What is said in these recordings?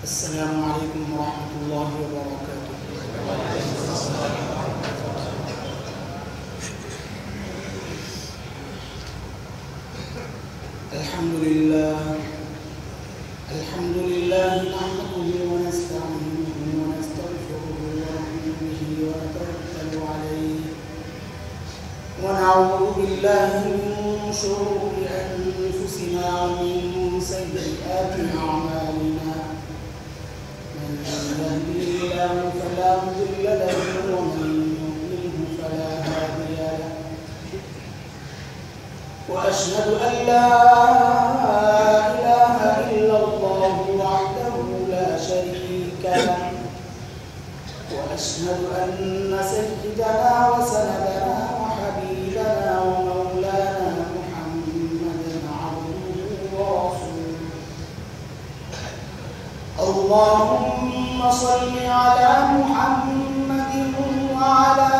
السلام عليكم ورحمة الله وبركاته. الحمد لله نحمده ونستعينه ونستغفره ونؤمن به ونتوكل عليه ونعوذ بالله من شرور أنفسنا ومن سيئات أعمالنا. من يهده الله فلا مضل له ومن يضلله فلا هادي له. وأشهد أن لا إله إلا الله وحده لا شريك له. وأشهد أن سيدنا وسندنا وحبيبنا ومولانا محمدا عبده ورسوله. اللهم صل على محمد وعلى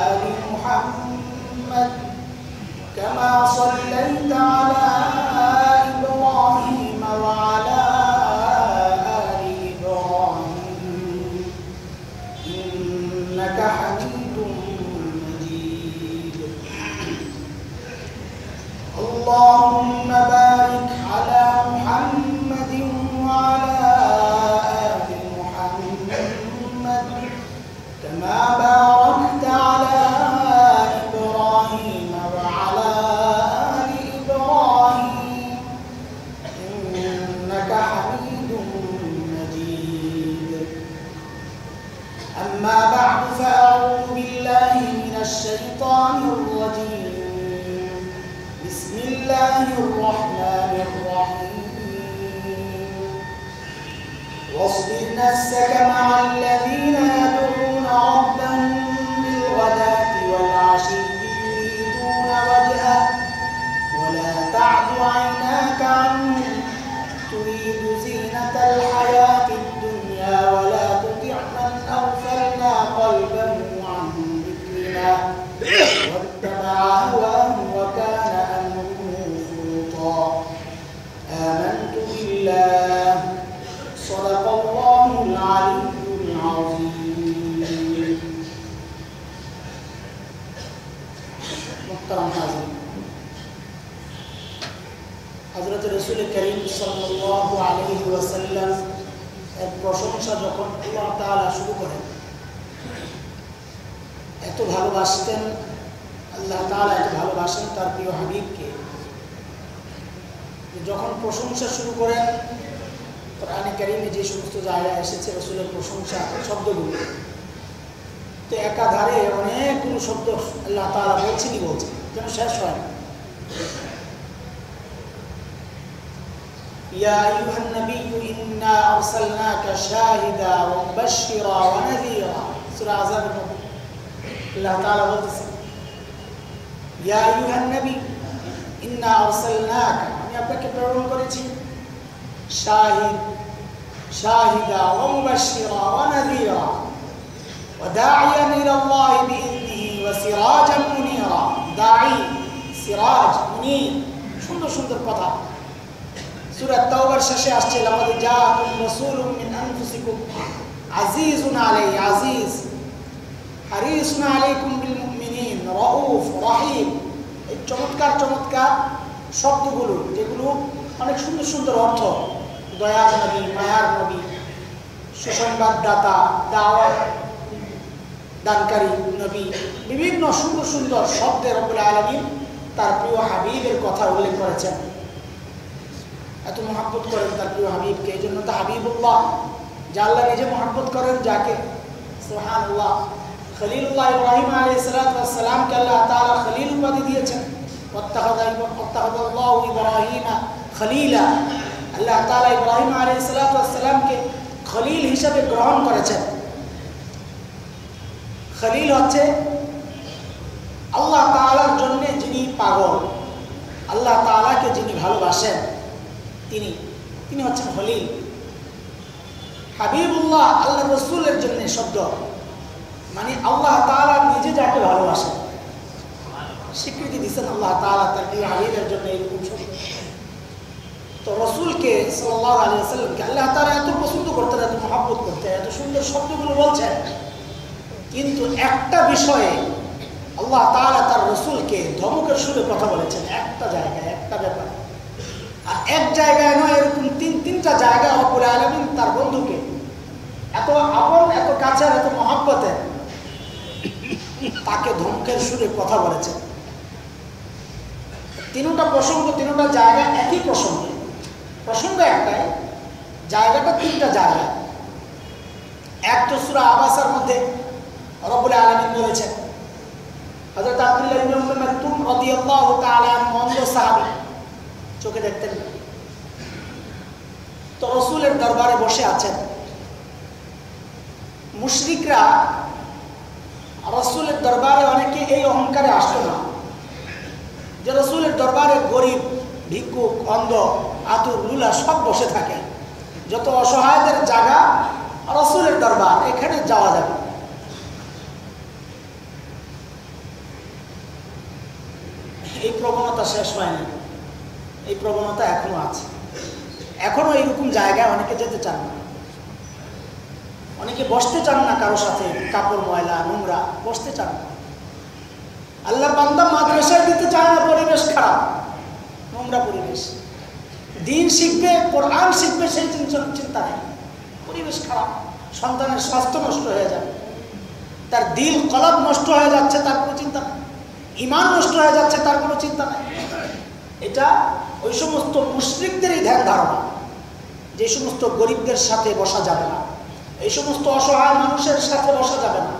آل محمد كما صليت على إبراهيم وعلى آل إبراهيم إنك حميد مجيد. اللهم بارك على محمد وعلى آل محمد كما باركت على إبراهيم وعلى آل إبراهيم إنك حميد مجيد. أما بعد فأعوذ بالله من الشيطان الرجيم. بسم الله الرحمن الرحيم. واصبر نفسك مع الذين يدعون ربهم بالغداة والعشي يريدون وجهه ولا تعد عيناك عنهم تريد زينة الحياة الدنيا ولا تطع من أغفلنا قلبه عن ذكرنا واتبع هواه وكان أمره فرطا. آمنت بالله صدق الله العلي العظيم. محترم حاضرين، হযরত রাসূল করিম সাল্লাল্লাহু আলাইহি ওয়াসাল্লাম এর প্রশংসা যখন আল্লাহ তাআলা শুরু করেন, এত ভালোবাসতেন আল্লাহ তাআলা, এত ভালোবাসেন তার প্রিয় হাবিবকে, যখন প্রশংসা শুরু করেন কোরআনে কারীমে যে সমস্ত জায়গায় এসেছে রাসূলের প্রশংসা শব্দগুলো, তো একাধারে অনেকগুলো শব্দ আল্লাহ তাআলা বলছেনই বলছেন, যেন শেষ হয় না। ইয়া আইয়ুহান নাবিয়্যু ইন্না আরসালনাকা শাহিদা ওয়া মুবাশশিরা ওয়া নাযীরা, সূরা আযাবের মধ্যে আল্লাহ তাআলা বলতেছেন, ইয়া আইয়ুহান নবী ইন্না আরসালনাকা, আমি আপনাকে প্রেরণ করেছি শাহিদা ওয়া মুবাশশিরা ওয়া নাযীরা وداعيا إلى الله بإذنه وسراجا منيرا. দাঈ, সিরাজ, মুনির, সুন্দর সুন্দর কথা। সূরা তাওবার শেষে আসছে, লাকাদ জাআকুম রাসূলুম মিন আনফুসিকুম আজিজুন আলাইহি, আজিজ, হারিসুন আলাইকুম বিল মুমিনিন রাউফ রহিম। এই চমৎকার চমৎকার শব্দগুলো, যেগুলো অনেক সুন্দর সুন্দর অর্থ, দয়ার নবী, মায়ার নবী, সুসংবাদদাতা, দাওয়াত দানকারী নবী, বিভিন্ন সুন্দর সুন্দর শব্দে রব্বুল আলামিন তার প্রিয় হাবিবের কথা উল্লেখ করেছেন। এত মহব্বত করেন তার প্রিয় হাবিবকে, এই জন্য তো হাবিবুল্লাহ, যা আল্লাহ নিজে মহব্বত করেন যাকে, সুবহানাল্লাহ। খলিলুল্লাহ ইব্রাহিম আলাইহিস সালাতু ওয়াস সালামকে আল্লাহ তাআলা খলিল উপাধি দিয়েছেন। ওয়াত্তাখাযাল্লাহু ইব্রাহিমা খলিলা, আল্লাহ তাআলা ইব্রাহিম আলাইহিস সালাতু ওয়াস সালামকে খলিল হিসেবে গ্রহণ করেছেন। খলিল হচ্ছে আল্লাহ তাআলার জন্য যিনি পাগল, আল্লাহ তাআলাকে যিনি ভালোবাসেন, তিনি হচ্ছেন খলিল। হাবিবুল্লাহ আল্লাহ রাসূলের জন্য শব্দ, মানে আল্লাহ তাআলা নিজে যাকে ভালোবাসেন, স্বীকৃতি দিয়েছেন আল্লাহ তাআলা তার প্রিয় হাবিবের জন্য এরকম শব্দ। তো রসুলকে রসুলকে সাল্লাল্লাহু আলাইহি ওয়াসাল্লামকে আল্লাহ তাআলা এত পছন্দ করতেন, এত মহব্বত করতেন, এত সুন্দর শব্দগুলো বলছেন, কিন্তু একটা বিষয়ে আল্লাহ তাআলা তার রসুলকে ধমকের সুরে কথা বলেছেন, একটা জায়গায়, একটা ব্যাপারে। আর এক জায়গায় নয়, এরকম তিনটা জায়গায় রব্বুল আলামিন তার বন্ধুকে এত আপন, এত কাছের, এত মহব্বতের তাকে ধমকের সুরে কথা বলেছেন। তিনটা প্রসঙ্গ, তিনটা জায়গা একই প্রসঙ্গ, প্রসঙ্গ একটাই, জায়গাটা তিনটা জায়গা। এক তো সূরা আবাসার মধ্যে রব্বুল আলামিন বলেছেন, হযরত আব্দুল্লাহ ইবনে উম্মে মাকতুম রাদিয়াল্লাহু তাআলা আনহু সাহাবী, চোখে দেখতেন না, তো রাসূলের দরবারে বসে আছেন। মুশরিকরা রাসূলের দরবারে অনেকে এই অহংকারে আসতো না যে রাসূলের দরবারে গরিব, ভিক্ষুক, অন্ধ, আতুর, লুলা সব বসে থাকে, যত অসহায়দের জায়গা রাসূলের দরবার, এখানে যাওয়া যাবে। এই প্রবণতা শেষ হয়নি, এই প্রবণতা এখনো আছে, এখনো এইরকম জায়গায় অনেকে যেতে চান না, অনেকে বসতে চান না, কারোর সাথে কাপড় ময়লা নোংরা, বসতে চান না। আল্লাহর বান্দা মাদ্রাসায় দিতে চায় না, পরিবেশ খারাপ, নোংরা পরিবেশ। দিন শিখবে, কোরআন শিখবে, সেই চিন্তা নেই, পরিবেশ খারাপ, সন্তানের স্বাস্থ্য নষ্ট হয়ে যাবে, তার দিল কলব নষ্ট হয়ে যাচ্ছে, তার কোনো চিন্তা নেই, ঈমান নষ্ট হয়ে যাচ্ছে, তার কোনো চিন্তা নেই। এটা ওই সমস্ত মুশরিকদেরই ধ্যান ধারণা, যে সমস্ত গরিবদের সাথে বসা যাবে না, এই সমস্ত অসহায় মানুষের সাথে বসা যাবে না।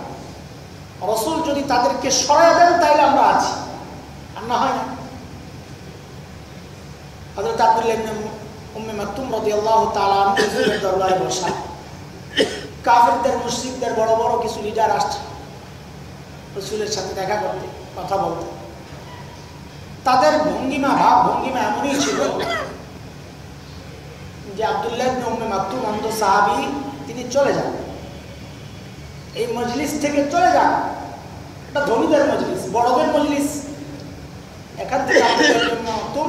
রাসূল যদি তাদেরকে সরায় দেন তাইলে আমরা আছি, আর না হয় না। হযরত আব্দুল্লাহ ইবনে উম্মে মাকতুম রাদিয়াল্লাহু তাআলা আনহুর দরবারে বসা, কাফেরদের, মুশরিকদের বড় বড় কিছু লিডার আসছে রাসূলের সাথে দেখা করতে, কথা বলতে। তাদের ভঙ্গিমা, ভাব ভঙ্গিমা এমনই ছিল যে আব্দুল্লাহ ইবনে উম্মে মাকতুম অন্ধ সাহাবী, তিনি চলে যান, এই মজলিস থেকে চলে যান। এটা ধনীদের মজলিস, বড়দের মজলিস, এখান থেকে আব্দুল্লাহ ইবনে উম্মে মাকতুম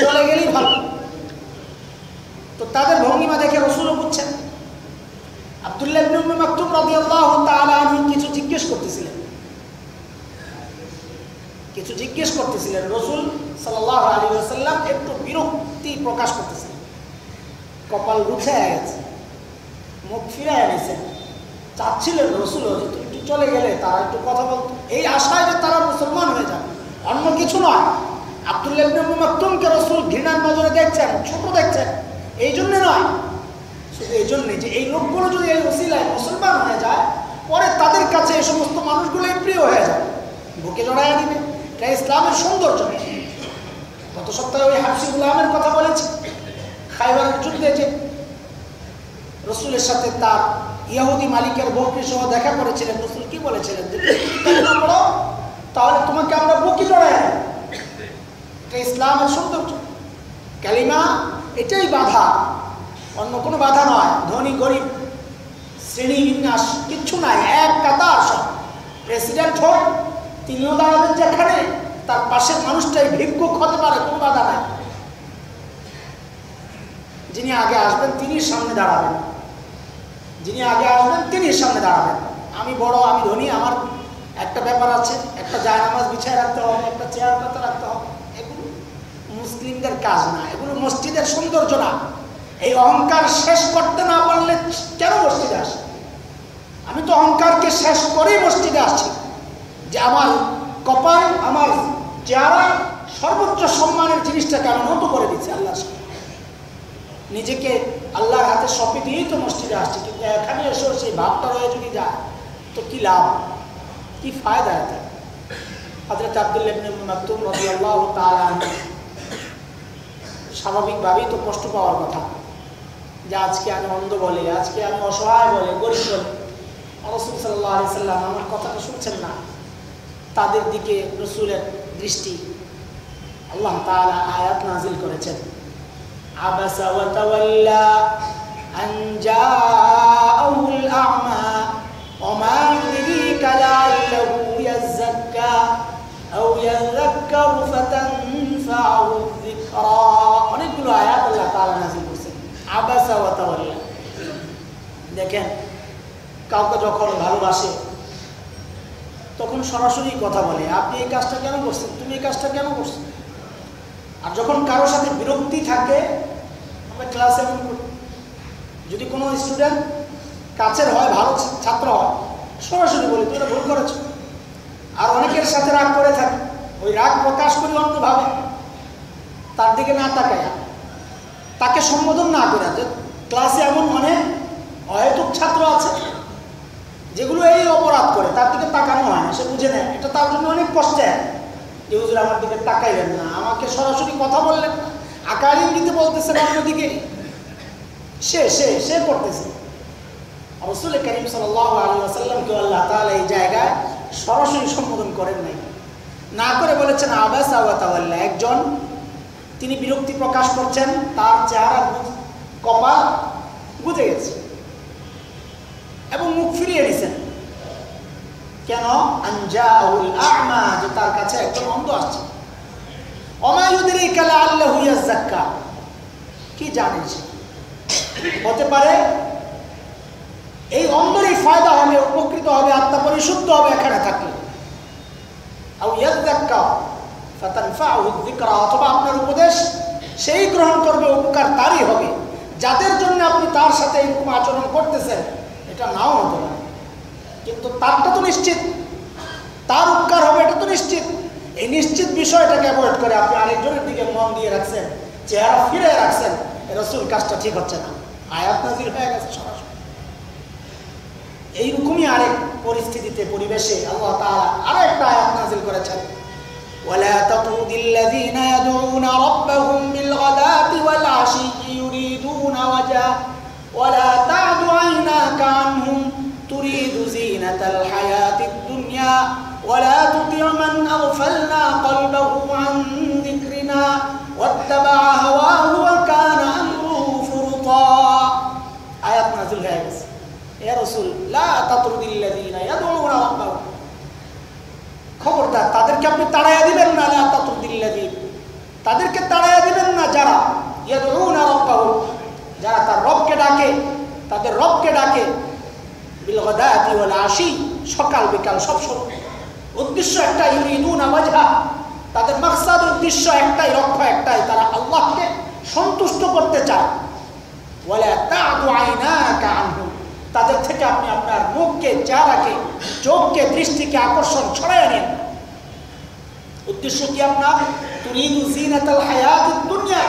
চলে গেলেই ভালো। তো তাদের ভঙ্গিমা দেখে রাসূলও বুঝছেন। আব্দুল্লাহ ইবনে উম্মে মাকতুম রাদিয়াল্লাহু তাআলা আনহু কিছু জিজ্ঞেস করতেছিলেন, কিছু জিজ্ঞেস করতেছিলেন। রাসূল সাল্লাল্লাহু আলাইহি ওয়াসাল্লাম একটু বিরক্তি প্রকাশ করতেছিলেন, কপাল গুছায় গেছে, মুখ ফিরায় নিয়েছেন, চাচ্ছিলেন রাসূল একটু চলে গেলে তারা একটু কথা বলতো, এই আশায় যে তারা মুসলমান হয়ে যাবে, অন্য কিছু নয়। আব্দুল্লাহ ইবনে উম্মে মাকতুমকে রাসূল ঘৃণার নজরে দেখছেন, ছোট দেখছেন, এই জন্য নয়, শুধু এই জন্যে যে এই লোকগুলো যদি এই ওসিলায় মুসলমান হয়ে যায়, পরে তাদের কাছে এই সমস্ত মানুষগুলোই প্রিয় হয়ে যায়, বুকে জড়াইয়া দিবে। এটা ইসলামের সৌন্দর্য। গত সপ্তাহে ওই হাফসি গুলামের কথা বলেছি, খাইবারের যুদ্ধে যে রাসূলের সাথে তার ইহুদি মালিকের বউকে সহ দেখা করেছিলেন, রাসূল কি বলেছিলেন যে কালিমা পড়ো তাহলে তোমাকে আমরা বুকে জড়াই দেব। এটা ইসলামের সৌন্দর্য। কালিমা এটাই বাধা, অন্য কোনো বাধা নয়। ধনী গরিব শ্রেণী বিন্যাস কিচ্ছু নাই, এক কাতার সব। প্রেসিডেন্ট হোক তিনিও দাঁড়াবেন যেখানে, তার পাশের মানুষটাই ভিক্ষুক হতে পারে, কোনো বাধা নাই। যিনি আগে আসবেন তিনি সামনে দাঁড়াবেন, যিনি আগে আসবেন তিনি সামনে দাঁড়াবেন। আমি বড়, আমি ধনী, আমার একটা ব্যাপার আছে, একটা জায়নামাজ বিছায় রাখতে হবে, একটা চেয়ার পাতা রাখতে হবে, এগুলো মুসলিমদের কাজ না, এগুলো মসজিদের সৌন্দর্য না। এই অহংকার শেষ করতে না পারলে কেন মসজিদে আসে? আমি তো অহংকারকে শেষ করেই মসজিদে আসছি, যে আমার কপাল, আমার চেহারা সর্বোচ্চ সম্মানের জিনিসটাকে আমি নত করে দিচ্ছি আল্লাহর সামনে। নিজেকে আল্লাহর হাতে সঁপে দিয়েই তো মসজিদে আসছে, কিন্তু এখানে এসেও সেই ভাবটা রয়ে যদি যায় তো কি লাভ, কি ফায়দা? এটা হযরত আব্দুল্লাহ ইবনে উম্মে মাকতুম রাদিয়াল্লাহু তাআলা আনহু স্বাভাবিকভাবেই তো কষ্ট পাওয়ার কথা, যে আজকে আমি অন্ধ বলে, আজকে আমি অসহায় বলে, গরিব বলে রাসূল সাল্লাল্লাহু আলাইহি সাল্লাম আমার কথাটা শুনছেন না। তাদের দিকে রাসূলের দৃষ্টি, আল্লাহ তাআলা আয়াত নাযিল করেছেন, আবাসা ওয়া তাওয়াল্লা আন জাআহুল আ'মা ওয়া মা ইউদরিকা লাআল্লাহু ইয়াযাক্কা আও ইয়াযাক্কারু ফাতানফা'হু যিকরা। অনেকগুলো আয়াত আল্লাহ তাআলা নাযিল দেখেন কাউকে যখন ভালোবাসে তখন সরাসরি কথা বলে, আপনি এই কাজটা কেন করছেন, তুমি এই কাজটা কেন করছেন। আর যখন কারোর সাথে বিরক্তি থাকে আমরা ক্লাসে এমন করি, যদি কোনো স্টুডেন্ট কাছের হয়, ভালো ছাত্র হয়, সরাসরি বলি তুই এটা ভুল করেছ। আর অনেকের সাথে রাগ করে থাকে, ওই রাগ প্রকাশ করি অন্যভাবে, তার দিকে না তাকায়, তাকে সম্বোধন না করে। যে ক্লাসে এমন অনেক অহেতুক ছাত্র আছে যেগুলো এই অপরাধ করে, তার দিকে তাকানো হয় না, সে বুঝে নেয় এটা তার জন্য অনেক কষ্টের। যে হুজুর আমার দিকে তাকাইলেন না, আমাকে সরাসরি কথা বললেন না, আকার ইঙ্গিতে বলতেছেন অন্যদিকে, সে সে সে করতেছে। রাসূল করিম সাল্লাল্লাহু আলাইহি ওয়াসাল্লামকে আল্লাহ তাআলা এই জায়গায় সরাসরি সম্বোধন করেন নাই, না করে বলেছেন আবাসা ওয়া তাওয়াল্লা। একজন তিনি বিরক্তি প্রকাশ করছেন, তার চেহারা কপাল বুঝে গেছে এবং মুখ ফিরিয়ে নিছেন। কেন? আনজাউল আ'মা, যে তার কাছে একজন অন্ধ আসছে। ওমা ইউদরিকা লাআল্লাহু ইয়াযাক্কা, কি জানিস হতে পারে এই অন্ধেরই ফায়দা হবে, উপকৃত হবে, আত্মা পরিশুদ্ধ হবে এখানে থাকলে। আও ইয়াযাক্কা ফাতানফাউহু যিকরা, অথবা আপনার উপদেশ সেই গ্রহণ করবে, উপকার তারই হবে। যাদের জন্য আপনি তার সাথে এরকম আচরণ করতেছেন এটা নাও হতে পারে, কিন্তু তারটা তো নিশ্চিত, তার উপকার হবে এটা তো নিশ্চিত। এই নিশ্চিত বিষয়টাকে অ্যাভয়েড করে আপনি আরেকজনের দিকে মন দিয়ে রাখছেন, চেহারা ফিরে রাখছেন, রাসূল কাজটা ঠিক হচ্ছে না, আয়াত নাযিল হয়ে গেছে সরাসরি। এইরকমই আরেক পরিস্থিতিতে, পরিবেশে আল্লাহ তাআলা আরেকটা আয়াত নাযিল করেছেন, ওয়ালা তাতুদিল্লাযীনা ইয়াদউনা রাব্বাহুম বিলগাদাতি ওয়াল আশিয়্যি ইউরিদুনা ওয়াজহা ওয়ালা তা'দু আইনাকা আনহুম তুরিদু যিনাতাল হায়াতিদ দুনিয়া ওয়ালা তুতি' মান আগফালনা কলবাহু আন যিকরিনা ওয়াত্তাবা'a হাওয়াহু ওয়া কানা আমরুহু ফুরতা। আয়াত নাযিল হয়ে গেছে, ইয়া রাসূল লা তাতরুদিল্লাযীনা ইয়াদউনা রাব্বাহুম, খবরদার তাদেরকে আপনি তাড়াইয়া দিবেন না, লা তাতরুদিল্লাযীনা, তাদেরকে তাড়াইয়া দিবেন না যারা ইয়াদউনা রাব্বাহুম, যারা তার রবকে ডাকে, তাদের রবকে ডাকে, বিল গাদাতি ওয়াল আশি, সকাল বিকাল সব সময়। উদ্দেশ্য একটাই, ইউরিদুনা ওয়াজহা, তাদের মাকসাদ উদ্দেশ্য একটাই, লক্ষ্য একটাই, তারা আল্লাহকে সন্তুষ্ট করতে চায়। ওয়ালা তা'দু আইনাকা আনহুম, তাদের থেকে আপনি আপনার মুখকে, চেহারাকে, চোখকে, দৃষ্টিকে আকর্ষণ ছড়াইয়া নেন। উদ্দেশ্য কি আপনার? তুরিদু যিনাতাল হায়াতিদ দুনিয়া,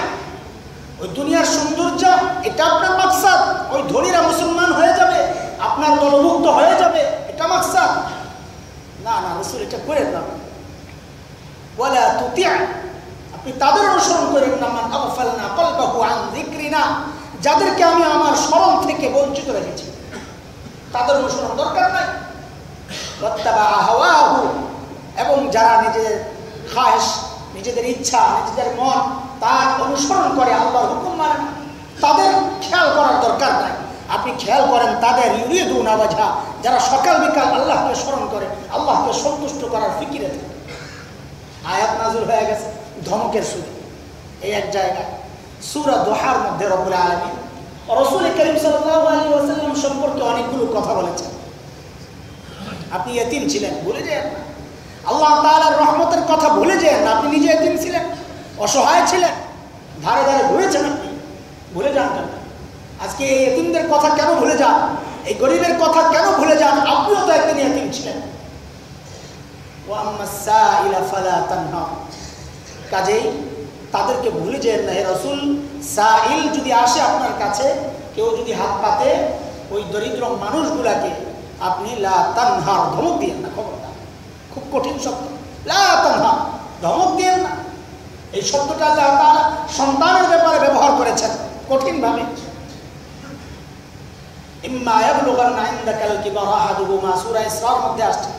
ওই দুনিয়ার সৌন্দর্য, এটা আপনার মাকসাদ। ওই ধনীরা মুসলমান হয়ে যাবে, আপনার দলভুক্ত হয়ে যাবে, এটা মাকসাদ না। না, রাসূল এটা করেন না। ওয়ালা তুতি', আপনি তাদের অনুসরণ করেন না, মান আগফালনা কলবাহু আন যিকরিনা, যাদেরকে আমি আমার স্মরণ থেকে বঞ্চিত রেখেছি, তাদের অনুসরণ দরকার নাই। ওয়াত্তাবা'a হাওয়াহু, এবং যারা নিজেদের খায়েশ, নিজেদের ইচ্ছা, নিজেদের মন তার অনুসরণ করে, আল্লাহর হুকুম মানে না, তাদের খেয়াল করার দরকার নাই। আপনি খেয়াল করেন তাদের ইউরিদুনা ওয়াজহা, যারা সকাল বিকাল আল্লাহকে স্মরণ করে, আল্লাহকে সন্তুষ্ট করার ফিকিরে থাকে। আয়াত নাযিল হয়ে গেছে ধমকের সুরে, এই এক জায়গায় সূরা দুহার মধ্যে রব্বুল আলামিন রাসূল করিম সাল্লাল্লাহু আলাইহি ওয়াসাল্লাম সম্পর্কে অনেকগুলো কথা বলেছেন। আপনি ইতিম ছিলেন, ভুলে যেন না। আল্লাহ তাআলার রহমতের কথা ভুলে যেন না। আপনি নিজে ইতিম ছিলেন, অসহায় ছিলেন, ধারে ধারে ঘুরেছেন, আপনি ভুলে যান কেন? আজকে এই ইতিমদের কথা কেন ভুলে যান? এই গরিবের কথা কেন ভুলে যান? আপনিও তো একদিন ইতিম ছিলেন। ওয়া আম্মাস সাইলা ফালা তানহা, কাজেই তাদেরকে ভুলে যেন না। হে রাসূল, সাইল যদি আসে আপনার কাছে, কেউ যদি হাত পাতে, ওই দরিদ্র মানুষগুলাকে আপনি লা তানহার, ধমক দিয়েন না। খবরদার, খুব কঠিন শব্দ, লা তানহার, ধমক দিয়েন না। এই শব্দটা আল্লাহ তাআলা সন্তানের ব্যাপারে ব্যবহার করেছেন কঠিনভাবে। ইম্মা ইয়াবলুগান্না ইনদাকাল কিবারা আহাদুহুমা, সূরা ইসরার মধ্যে আসছে,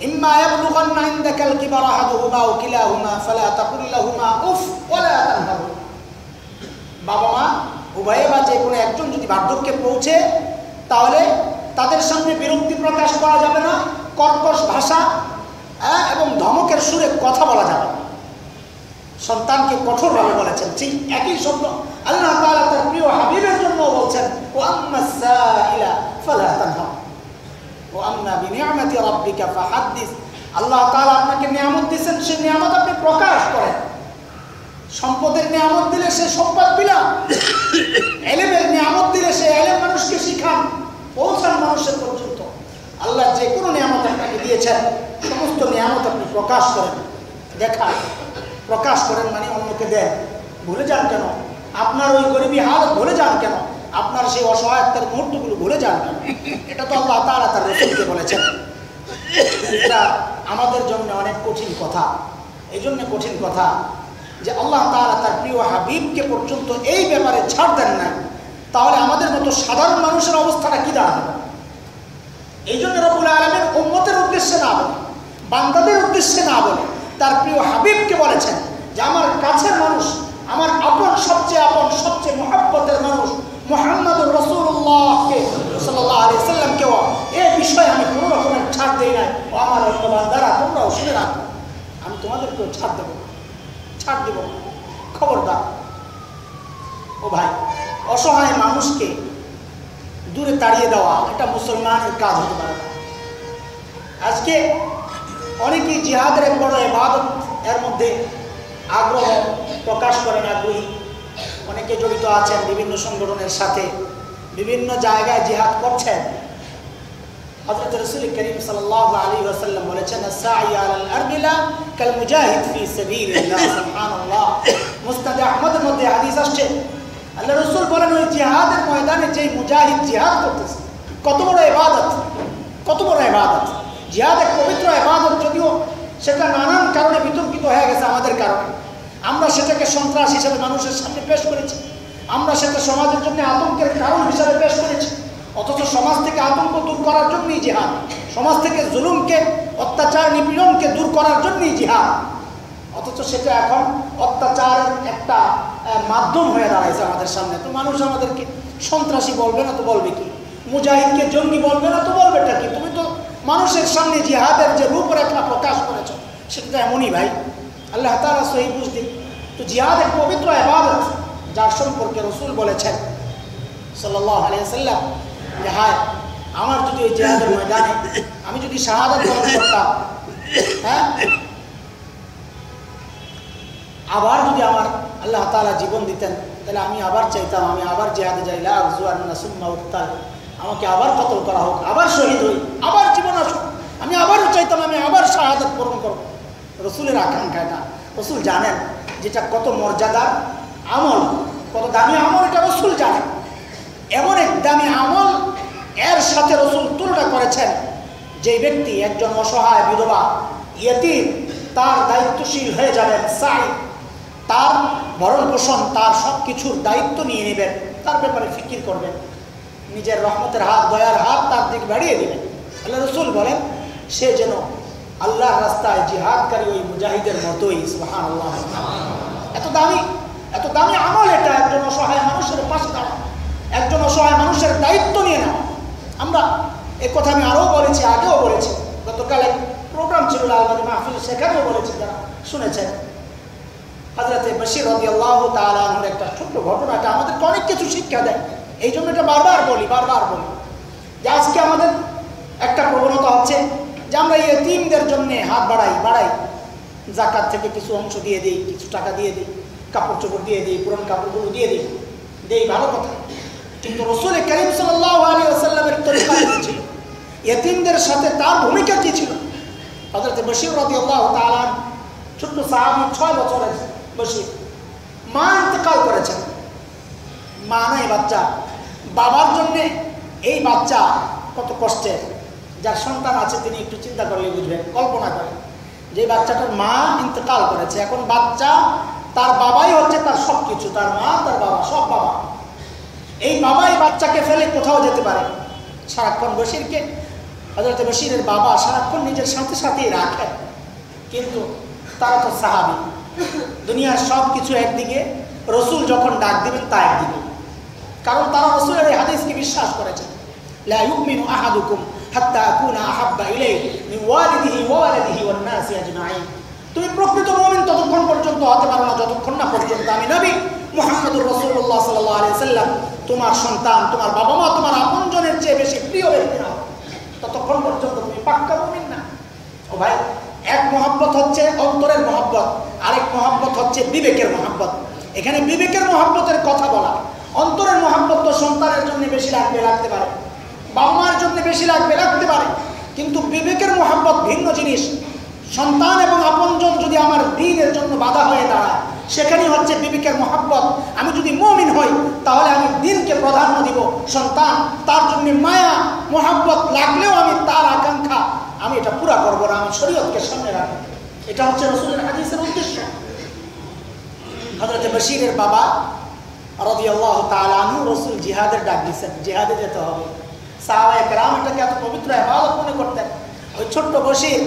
ইম্মা ইয়াবলুগান্না ইনদাকাল কিবারা আহাদুহুমা আও কিলাহুমা ফালা তাকুল লাহুমা উফ ওয়ালা তানহারহুমা। বাবা মা উভয়ে বা যে কোনো একজন যদি বার্ধক্যে পৌঁছে, তাহলে তাদের সামনে বিরক্তি প্রকাশ করা যাবে না, কর্কশ ভাষা এবং ধমকের সুরে কথা বলা যাবে না। সন্তানকে কঠোরভাবে বলেছেন। ঠিক একই শব্দ আল্লাহ তাআলা তার প্রিয় হাবিবের জন্য বলছেন, ওয়া আম্মাস সাইলা ফালা তানহার ওয়া আম্মা বিনি'মাতি রাব্বিকা ফাহাদ্দিস। আল্লাহ তাআলা আপনাকে নিয়ামত দিয়েছেন, সেই নিয়ামত আপনি প্রকাশ করেন। সম্পদের নিয়ামত দিলে সে সম্পদ বিলান, ইলমের নিয়ামত দিলে সে ইলম মানুষকে শিখান, পৌঁছান মানুষের পর্যন্ত। আল্লাহ যে কোনো নিয়ামত আপনাকে দিয়েছেন সমস্ত নিয়ামত আপনি প্রকাশ করেন, দেখান। প্রকাশ করেন মানে অন্যকে দেন। ভুলে যান কেন? আপনার ওই গরিবী হালত ভুলে যান কেন? আপনার সেই অসহায়তার মুহূর্তগুলো ভুলে যান কেন? এটা তো আল্লাহ তাআলা তার রাসূলকে বলেছেন। এটা আমাদের জন্য অনেক কঠিন কথা। এই জন্য কঠিন কথা যে আল্লাহ তাআলা তার প্রিয় হাবিবকে পর্যন্ত এই ব্যাপারে ছাড় দেন না, তাহলে আমাদের মতো সাধারণ মানুষের অবস্থাটা কি দাঁড়াবে? এই জন্য রব্বুল আলামিন উম্মতের উদ্দেশ্যে না বলে, বান্দাদের উদ্দেশ্যে না বলে তার প্রিয় হাবিবকে বলেছেন যে আমার কাছের মানুষ, আমার আপন, সবচেয়ে আপন, সবচেয়ে মহব্বতের মানুষ মুহাম্মদুর রাসূলুল্লাহকে সাল্লাল্লাহু আলাইহি সাল্লামকে এই বিষয়ে আমি কোনো রকমের ছাড় দেই না। ও আমার অন্য বান্দারা, তোমরাও শুনে রাখো, আমি তোমাদেরকেও ছাড় দেব, ছাড় দেব। খবরদার ও ভাই, অসহায় মানুষকে দূরে তাড়িয়ে দেওয়া এটা মুসলমানের কাজ হতে পারে না। আজকে অনেকেই জিহাদের এক বড় ইবাদত, এর মধ্যে আগ্রহ প্রকাশ করেন, আগ্রহী অনেকে জড়িত আছেন বিভিন্ন সংগঠনের সাথে, বিভিন্ন জায়গায় জিহাদ করছেন। হযরত রাসূল করিম সাল্লাল্লাহু আলাইহি ওয়াসাল্লাম বলেছেন, আস-সাঈ আলাল আরবিলা কাল মুজাহিদ ফি সাবিলিল্লাহ। সুবহানাল্লাহ। মুসনাদ আহমদের মধ্যে হাদিস আসছে, আল্লাহ রাসূল বলেন ওই জিহাদের ময়দানে যে মুজাহিদ জিহাদ করতেছে, কত বড় ইবাদত, কত বড় ইবাদত। জিহাদ এক পবিত্র ইবাদত, যদিও সেটা নানান কারণে বিতর্কিত হয়ে গেছে আমাদের কারণে। আমরা সেটাকে সন্ত্রাস হিসেবে মানুষের সামনে পেশ করেছি, আমরা সেটা সমাজের জন্য আতঙ্কের কারণ হিসাবে পেশ করেছি। অথচ সমাজ থেকে আতঙ্ক দূর করার জন্যই জিহাদ, সমাজ থেকে জুলুমকে, অত্যাচার, নিপীড়নকে দূর করার জন্যই জিহাদ। অথচ সেটা এখন অত্যাচারের একটা মাধ্যম হয়ে দাঁড়াইছে আমাদের সামনে। তো মানুষ আমাদেরকে সন্ত্রাসী বলবে না তো বলবে কি? মুজাহিদকে জঙ্গি বলবে না তো বলবেটা কি? তুমি তো মানুষের সামনে জিহাদের যে রূপরেখা প্রকাশ করেছ সেটা এমনই ভাই। আল্লাহ তাআলা সহিহ বুঝ দিন। তো জিহাদ এক পবিত্র ইবাদত, যার সম্পর্কে রাসূল বলেছেন সাল্লাল্লাহু আলাইহি ওয়াসাল্লাম যে হায়, আমার যদি ওই জিহাদের ময়দানে আমি যদি শাহাদাত বরণ করতাম, হ্যাঁ, আবার যদি আমার আল্লাহ তাআলা জীবন দিতেন, তাহলে আমি আবার চাইতাম আমি আবার জিহাদে যাই, লা আরজুআন্না সুম্মা উক্তাল, আমাকে আবার কতল করা হোক, আবার শহীদ হই, আবার জীবন আসুক, আমি আবারও চাইতাম আমি আবার শাহাদাত বরণ করব। রাসূলের আকাঙ্ক্ষা এটা। রাসূল জানেন যেটা কত মর্যাদার আমল, কত দামি আমল, এটা রাসূল জানেন। এমন এক দামি আমল, এর সাথে রাসূল তুলনা করেছেন যে ব্যক্তি একজন অসহায় বিধবা ইয়েতিম, তার দায়িত্বশীল হয়ে যাবেন, সাই, তার ভরণ পোষণ, তার সব কিছুর দায়িত্ব নিয়ে নেবেন, তার ব্যাপারে ফিকির করবেন, নিজের রহমতের হাত, দয়ার হাত তার দিকে বাড়িয়ে দেবেন। আল্লাহ রাসূল বলেন সে যেন আল্লাহর রাস্তায় জিহাদকারী ওই মুজাহিদের মতোই। সুবহানাল্লাহ। এত দামি, এত দামি আমল এটা, একজন অসহায় মানুষের পাশে দাঁড়ানো, একজন অসহায় মানুষের দায়িত্ব নিয়ে নেওয়া। আমরা এই কথা আমি আরও বলেছি, আগেও বলেছি, গতকালে প্রোগ্রাম ছিল লালবাগ মাহফিল, সেখানেও বলেছি, যারা শুনেছেন। হযরত বশীর রাদিয়াল্লাহু তাআলা আনহুর একটা ছোট্ট ঘটনাটা আমাদেরকে অনেক কিছু শিক্ষা দেয়। এই জন্য এটা বারবার বলি যে আজকে আমাদের একটা প্রবণতা হচ্ছে যে আমরা ইয়েতিমদের জন্য হাত বাড়াই, যাকাত থেকে কিছু অংশ দিয়ে দিই, কিছু টাকা দিয়ে দিই, কাপড় চোপড় দিয়ে দিই, পুরনো কাপড়গুলো দিয়ে দিই, ভালো কথা। কিন্তু রাসূল করিম সাল্লাল্লাহু আলাইহি ওয়াসাল্লামের তরিকা কি ছিল? ইয়েতিমদের সাথে তার ভূমিকা কি ছিল? হযরত বশীর রাদিয়াল্লাহু তাআলা, ছোট্ট সাহাবী, 6 বছরের বশীর, মা ইন্তেকাল করেছেন, মা নাই, বাচ্চা, বাবার জন্যে এই বাচ্চা কত কষ্টের। যার সন্তান আছে তিনি একটু চিন্তা করলে বুঝবেন, কল্পনা করেন যে বাচ্চাটার মা ইন্তেকাল করেছে, এখন বাচ্চা, তার বাবাই হচ্ছে তার সব কিছু, তার মা, তার বাবা, সব বাবা। এই বাবাই বাচ্চাকে ফেলে কোথাও যেতে পারে, সারাক্ষণ বশীরকে, হযরত বশীরের বাবা সারাক্ষণ নিজের সাথে সাথেই রাখেন। কিন্তু তারা তো সাহাবী, দুনিয়ার সব কিছু একদিকে, রাসূল যখন ডাক দিবেন তা একদিকে, কারণ তারা রাসূলের এই হাদিসকে বিশ্বাস করেছেন, লা ইউমিনু আহাদুকুম হাত্তা আকুনা আহাব্বা ইলাইহি মিন ওয়ালিদিহি ওয়া ওয়ালাদিহি ওয়ান নাসি আজমাইন। তুমি প্রকৃত মুমিন ততক্ষণ পর্যন্ত হতে পারো না যতক্ষণ না পর্যন্ত আমি নবী মুহাম্মদুর রাসূলুল্লাহ সাল্লাল্লাহু আলাইহি ওয়াসাল্লাম তোমার সন্তান, তোমার বাবা মা, তোমার আপনজনের চেয়ে বেশি প্রিয় ব্যক্তি না, ততক্ষণ পর্যন্ত তুমি পাক্কা মুমিন না। ও ভাই, এক মহব্বত হচ্ছে অন্তরের মহব্বত, আরেক মহব্বত হচ্ছে বিবেকের মহব্বত। এখানে বিবেকের মহব্বতের কথা বলা, অন্তরের মহব্বত তো সন্তানের জন্য বেশি লাগতে পারে, বাবা মার জন্য বেশি লাগতে পারে, কিন্তু বিবেকের মহব্বত ভিন্ন জিনিস। সন্তান এবং আপনজন যদি আমার দ্বীনের জন্য বাধা হয়ে দাঁড়ায়, সেখানেই হচ্ছে বিবেকের মহব্বত। আমি যদি মুমিন হই তাহলে আমি দ্বীনকে প্রাধান্য দিব, সন্তান তার জন্য মায়া মহব্বত লাগলেও আমি তার আকাঙ্ক্ষা আমি এটা পুরা করবো না, আমি শরীয়তকে সামনে রাখবো। এটা হচ্ছে রাসূলের হাদিসের উদ্দেশ্য। হযরত বশীরের বাবা রাদিয়াল্লাহু তাআলা আনহু রাসূল জিহাদের ডাক দিয়েছেন, জিহাদে যেতে হবে। সাহাবায়ে কেরাম এটাকে এত পবিত্র ইবাদত মনে করতেন। ওই ছোট্ট বশীর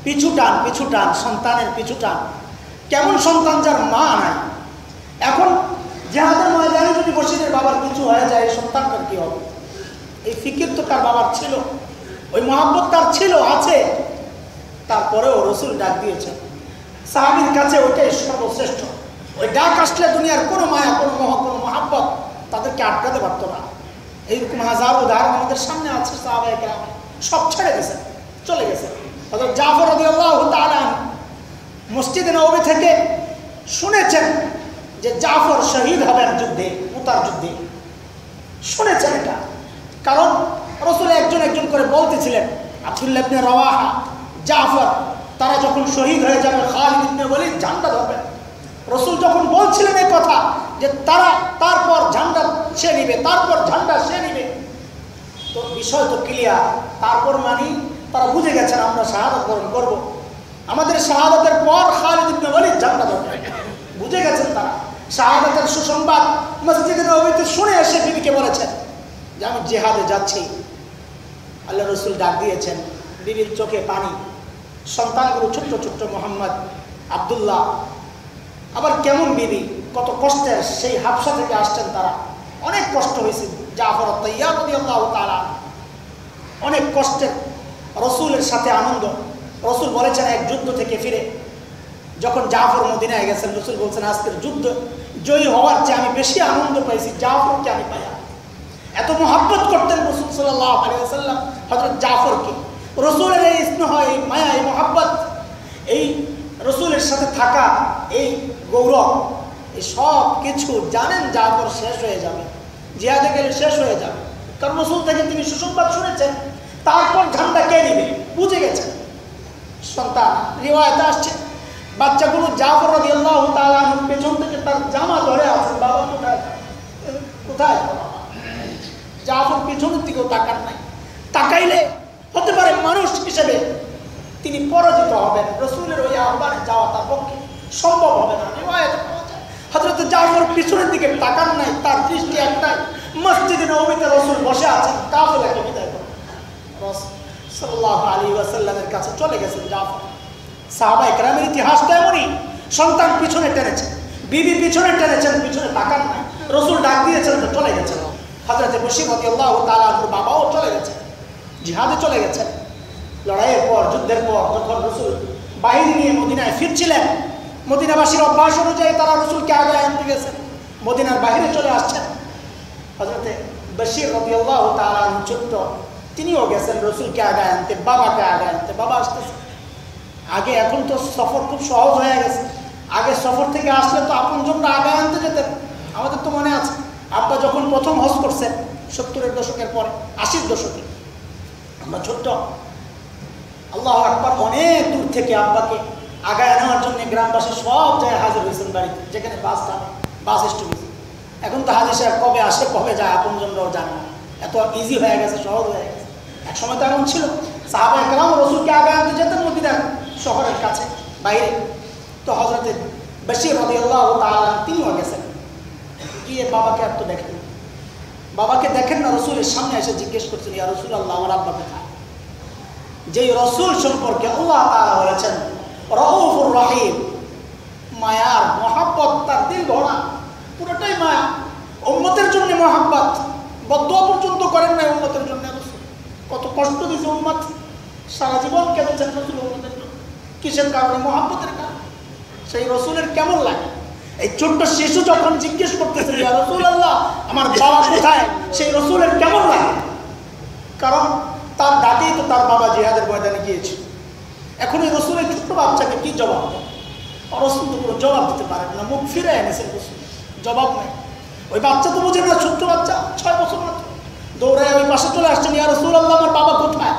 পিছু টান সন্তানের পিছু টান। কেমন সন্তান যার মা নাই? এখন জিহাদের ময়দানে যদি বশীরের বাবার কিছু হয়ে যায়, সন্তানটার কি হবে? এই ফিকির তো তার বাবার ছিল, ওই মহব্বত তার ছিল, আছে। তারপরেও রসুল ডাক দিয়েছেন। সাহাবীর কাছে ওইটাই সর্বশ্রেষ্ঠ। ওই ডাক আসলে দুনিয়ার কোনো মায়া, কোনো মোহ, কোনো মহব্বত তাদেরকে আটকাতে পারতো না। এইরকম হাজার উদাহরণ আমাদের সামনে আছে। সাহাবায়ে কেরাম সব ছেড়ে গেছেন, চলে গেছেন। হযরত জাফর রাদিয়াল্লাহু তাআলা মসজিদে নববী থেকে শুনেছেন যে জাফর শহীদ হবেন যুদ্ধে, মুতার যুদ্ধে। শুনেছেন এটা, কারণ রাসূল একজন করে বলতেছিলেন, আব্দুল্লাহ ইবনে রাওয়াহা, জাফর তারা যখন শহীদ হয়ে যাবে, খালিদ ইবনে ওয়ালিদ ঝান্ডা ধরবেন। রাসূল যখন বলছিলেন এই কথা যে তারা তারপর ঝান্ডা সে নিবে, তারপর ঝান্ডা সে নিবে, তো বিষয় তো ক্লিয়ার। তারপর মানে তারা বুঝে গেছেন আমরা শাহাদাত বরণ করব, আমাদের শাহাদাতের পর খালিদ ইবনে ওয়ালিদ ঝান্ডা ধরবে। বুঝে গেছেন তারা। শাহাদাতের সুসংবাদ মসজিদে নববীতে শুনে এসে বিবিকে বলেছেন যে আমি জিহাদে যাচ্ছি। আল্লাহ রসুল ডাক দিয়েছেন, বিবির চোখে পানি। সন্তানগুলো ছোট্ট ছোট্ট, মোহাম্মদ, আব্দুল্লাহ। আবার কেমন বিবি, কত কষ্টের, সেই হাবশা থেকে আসছেন তারা, অনেক কষ্ট হয়েছে। জাফর তাইয়ার রাদিয়াল্লাহু তাআলা অনেক কষ্টের, রসুলের সাথে আনন্দ। রসুল বলেছেন এক যুদ্ধ থেকে ফিরে যখন জাফর মদিনায় গেছেন, রসুল বলছেন আজকের যুদ্ধ জয়ী হওয়ার চেয়ে আমি বেশি আনন্দ পাইছি জাফরকে আমি পাইয়া। এত মহব্বত করতেন রাসূল সাল্লাল্লাহু আলাইহি ওয়াসাল্লাম হযরত জাফরকে। রসুলের এই স্নেহ, এই মায়া, এই মহব্বত, এই রসুলের সাথে থাকা, এই গৌরব, এই সব কিছু জানেন জাফর শেষ হয়ে যাবে, জিহাদে গেলে শেষ হয়ে যাবে। কারণ রসুল থেকে তিনি সুসংবাদ শুনেছেন। তারপর ঝান্ডা কে নিবে বুঝে গেছেন। সন্তান রিওয়ায়েতে আসছে, বাচ্চাগুলো জাফর রাদিয়াল্লাহু তাআলা আনহুর পেছন থেকে তার জামা ধরে আছেন, বাবা কোথায় কোথায়? জাফর পিছনের দিকেও তাকান নাই। তাকাইলে হতে পারে মানুষ হিসেবে তিনি পরাজিত হবেন, রসুলের ওই আহ্বানে যাওয়া তার পক্ষে সম্ভব হবে না। রিওয়ায়েতে পাওয়া যায় হযরত জাফর পিছনের দিকে তাকান নাই, তার দৃষ্টি একটাই, মসজিদে নববীতে রসুল বসে আছেন, কাফেলাকে বিদায় করেন। সাল্লাল্লাহু আলাইহি ওয়াসাল্লামের কাছে চলে গেছেন জাফর। সাহাবায়ে কেরামের ইতিহাসটা এমনই, সন্তান পিছনে টেনেছেন, বিবি পিছনে টেনেছেন, পিছনে তাকান নাই। রসুল ডাক দিয়েছেন তো চলে গেছেন। হযরত বশীর রাদিয়াল্লাহু তাআলা আনহুর বাবাও চলে গেছেন, জিহাদে চলে গেছেন। লড়াইয়ের পর, যুদ্ধের পর যখন রসুল বাহিনী নিয়ে মদিনায় ফিরছিলেন, মদিনাবাসীর অভ্যাস অনুযায়ী তারা রসুলকে আগে আনতে গেছেন, মদিনার বাইরে চলে আসছেন। হযরত বশীর রাদিয়াল্লাহু তাআলা আনহু ছোট্ট, তিনিও গেছেন রসুলকে আগে আনতে, বাবাকে আগে আনতে। বাবা আসতেছে আগে। এখন তো সফর খুব সহজ হয়ে গেছে। আগে সফর থেকে আসলে তো আপনজনরা আগে আনতে যেতেন। আমাদের তো মনে আছে আব্বা যখন প্রথম হজ করছেন 70-এর দশকের পরে, 80-র দশকে, আমরা ছোট্ট, আল্লাহু আকবার, অনেক দূর থেকে আব্বাকে আগায় নেওয়ার জন্য গ্রামবাসী সব জায়গায় হাজির হয়েছেন বাড়িতে, যেখানে বাস থাকে, বাস স্টপ। এখন তো হাজির সাহেব কবে আসে কবে যায় আপনজনরাও জানে না, এত ইজি হয়ে গেছে, সহজ হয়ে গেছে। এক সময় তো এমন ছিল, সাহাবায়ে কেরাম রসুলকে আগে আনতে যেতেন মদিনার শহরের কাছে বাইরে। তো হযরত বশীর রাদিয়াল্লাহু তাআলা তিনিও গেছেন, গিয়ে বাবাকে আর তো দেখেন, বাবাকে দেখেন না, রসুলের সামনে এসে জিজ্ঞেস করছেন, ইয়া রাসূলুল্লাহ, আমার আব্বা কোথায়? যেই রসুল সম্পর্কে আল্লাহ তাআলা বলেছেন রউফুর রহিম, মায়ার মহব্বত, তার দিল ভরা, পুরোটাই মায়া, উম্মতের জন্য মহব্বত, বদদুয়া পর্যন্ত করেন না উম্মতের জন্য। কত কষ্ট দিয়েছে উম্মত, সারা জীবন কেঁদেছেন রসুল উম্মতের জন্য। কিসের কারণে? মহব্বতের কারণে। সেই রসুলের কেমন লাগে? এই ছোট্ট শিশু যখন জিজ্ঞেস করতেছে ইয়া রাসূলুল্লাহ আমার বাবা কোথায়, সেই রাসূলের কেমন লাগে, কারণ তার দাদিই তো তার বাবা জিহাদের ময়দানে গিয়েছে। এখন এই রাসূলের ছোট্ট বাচ্চাকে কি জবাব দেয়? রাসূল তো কোনো জবাব দিতে পারেন না, মুখ ফিরে এনেছেন রাসূল, জবাব নেই। ওই বাচ্চা তো বুঝে না, ছোট্ট বাচ্চা 6 বছর মাত্র, দৌড়ায় ওই পাশে চলে আসছেন, ইয়া রাসূলুল্লাহ আমার বাবা কোথায়।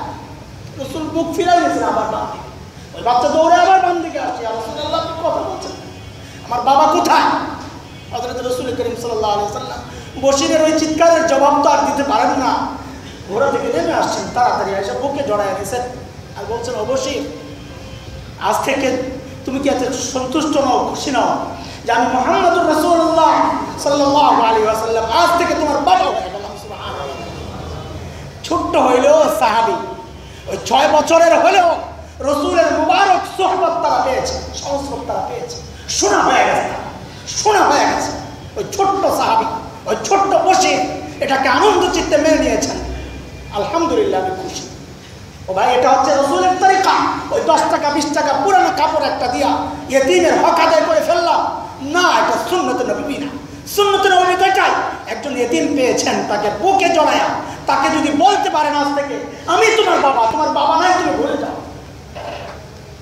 রাসূল মুখ ফিরাই গেছেন আবার বাম দিকে, ওই বাচ্চা দৌড়ে আবার বাম দিকে আসছে, ইয়া রাসূলুল্লাহ আপনি কথা বলছেন, আমার বাবা কোথায়। হযরত রাসূল করিম সাল্লাল্লাহু আলাইহি ওয়াসাল্লাম বশিরের ওই চিৎকারের জবাব তো আর দিতে পারেন না, ঘোড়া থেকে নেমে আসছেন, তাড়াতাড়ি এসে বুকে জড়ায় নিয়েছেন আর বলছেন ও বশির, আজ থেকে তুমি কি এত সন্তুষ্ট নও, খুশি নও যে আমি মুহাম্মদুর রাসূলুল্লাহ সাল্লাল্লাহু আলাইহি ওয়াসাল্লাম আজ থেকে তোমার বাবা হয়ে গেলাম। সুবহানাল্লাহ। ছোট্ট হইলেও সাহাবী, ওই 6 বছরের হলেও রাসূলের মুবারক সুহবত তারা পেয়েছে, সংস্রব তারা পেয়েছে, শোনা হয়ে গেছে, শোনা হয়ে গেছে। ওই ছোট্ট সাহাবী, ওই ছোট্ট বশির এটাকে আনন্দ চিত্তে মেনে নিয়েছেন। আলহামদুলিল্লাহ, আমি খুশি। ও ভাই, এটা হচ্ছে রাসূলের তরিকা। ওই 10 টাকা 20 টাকা পুরানো কাপড় একটা দিয়া ইয়েতিমের হক আদায় করে ফেললাম না, এটা সুন্নতে নবী না। সুন্নতে নবী তো এটাই, একজন ইয়েতিম পেয়েছেন তাকে বুকে জড়ায়া তাকে যদি বলতে পারেন আজ থেকে আমি তোমার বাবা, তোমার বাবা নাই তুমি ভুলে যাও,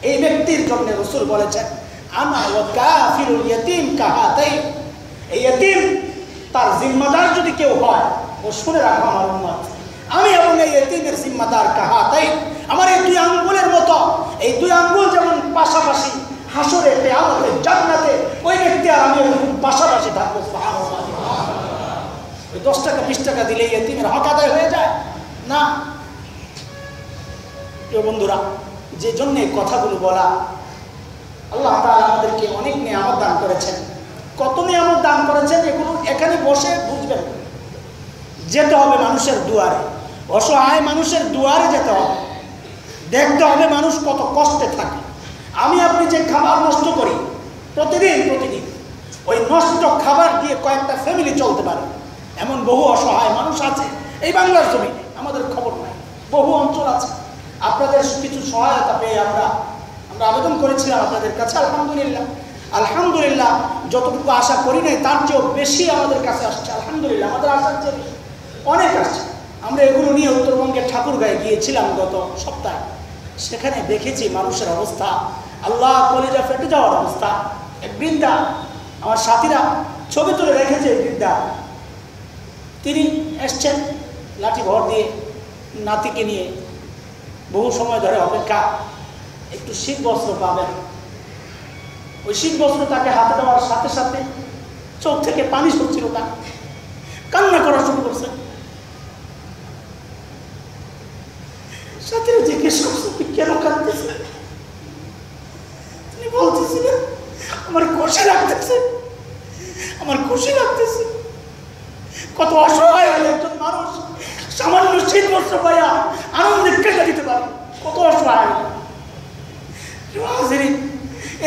এই ব্যক্তির জন্য রাসূল বলেছেন আনা ওয়া কাফিরুল ইয়েতিম কাহাতাই। এই ইয়েতিম তার জিম্মাদার যদি কেউ হয়, ও শুনে রাখো আমার উম্মত, আমি এবং এই ইয়েতিমের জিম্মাদার কাহাতাই, আমার এই 2 আঙ্গুলের মতো, এই 2 আঙ্গুল যেমন পাশাপাশি হাসরে কিয়ামতে জান্নাতে, ওই ব্যক্তি আর আমি পাশাপাশি থাকবো। সুবহানাল্লাহ। ওই 10 টাকা 20 টাকা দিলে ইয়েতিমের হক আদায় হয়ে যায় না। প্রিয় বন্ধুরা, যে জন্য এই কথাগুলো বলা, আল্লাহ তাআলা আমাদেরকে অনেক নিয়ামত দান করেছেন। কত নিয়ামত দান করেছেন এগুলো এখানে বসে বুঝবেন। যেতে হবে মানুষের দুয়ারে, অসহায় মানুষের দুয়ারে যেতে হবে, দেখতে হবে মানুষ কত কষ্টে থাকে। আমি আপনি যে খাবার নষ্ট করি প্রতিদিন, ওই নষ্ট খাবার দিয়ে কয়েকটা ফ্যামিলি চলতে পারে এমন বহু অসহায় মানুষ আছে এই বাংলার জমিনে, আমাদের খবর নাই। বহু অঞ্চল আছে, আপনাদের কিছু সহায়তা পেয়ে আমরা আবেদন করেছিলাম আপনাদের কাছে। আলহামদুলিল্লাহ, যতটুকু আশা করি নাই তার চেয়েও বেশি আমাদের কাছে আসছে। আলহামদুলিল্লাহ, আমাদের আশার চেয়ে বেশি অনেক আসছে। আমরা এগুলো নিয়ে উত্তরবঙ্গের ঠাকুরগাঁয়ে গিয়েছিলাম গত সপ্তাহে, সেখানে দেখেছি মানুষের অবস্থা, আল্লাহ কলিজা ফেটে যাওয়ার অবস্থা। এক বৃদ্ধা, আমার সাথীরা ছবি তুলে রেখেছে, এই বৃদ্ধা তিনি এসছেন লাঠি ভর দিয়ে নাতিকে নিয়ে, বহু সময় ধরে অপেক্ষা, একটু শীত বস্ত্র পাবেন। ওই শীত বস্ত্র তাকে হাতে দেওয়ার সাথে সাথে চোখ থেকে পানি ঝরছিল, তা কান্না করা শুরু করছে। সাথীরা জিজ্ঞেস করছে কেন কাঁদতেছে, তিনি বলতেছিলেন আমার খুশি লাগতেছে, আমার খুশি লাগতেছে। কত অসহায় হলে একজন মানুষ সামান্য শীত বস্ত্র পাইয়া আনন্দে কেটে দিতে পারে, কত অসহায়।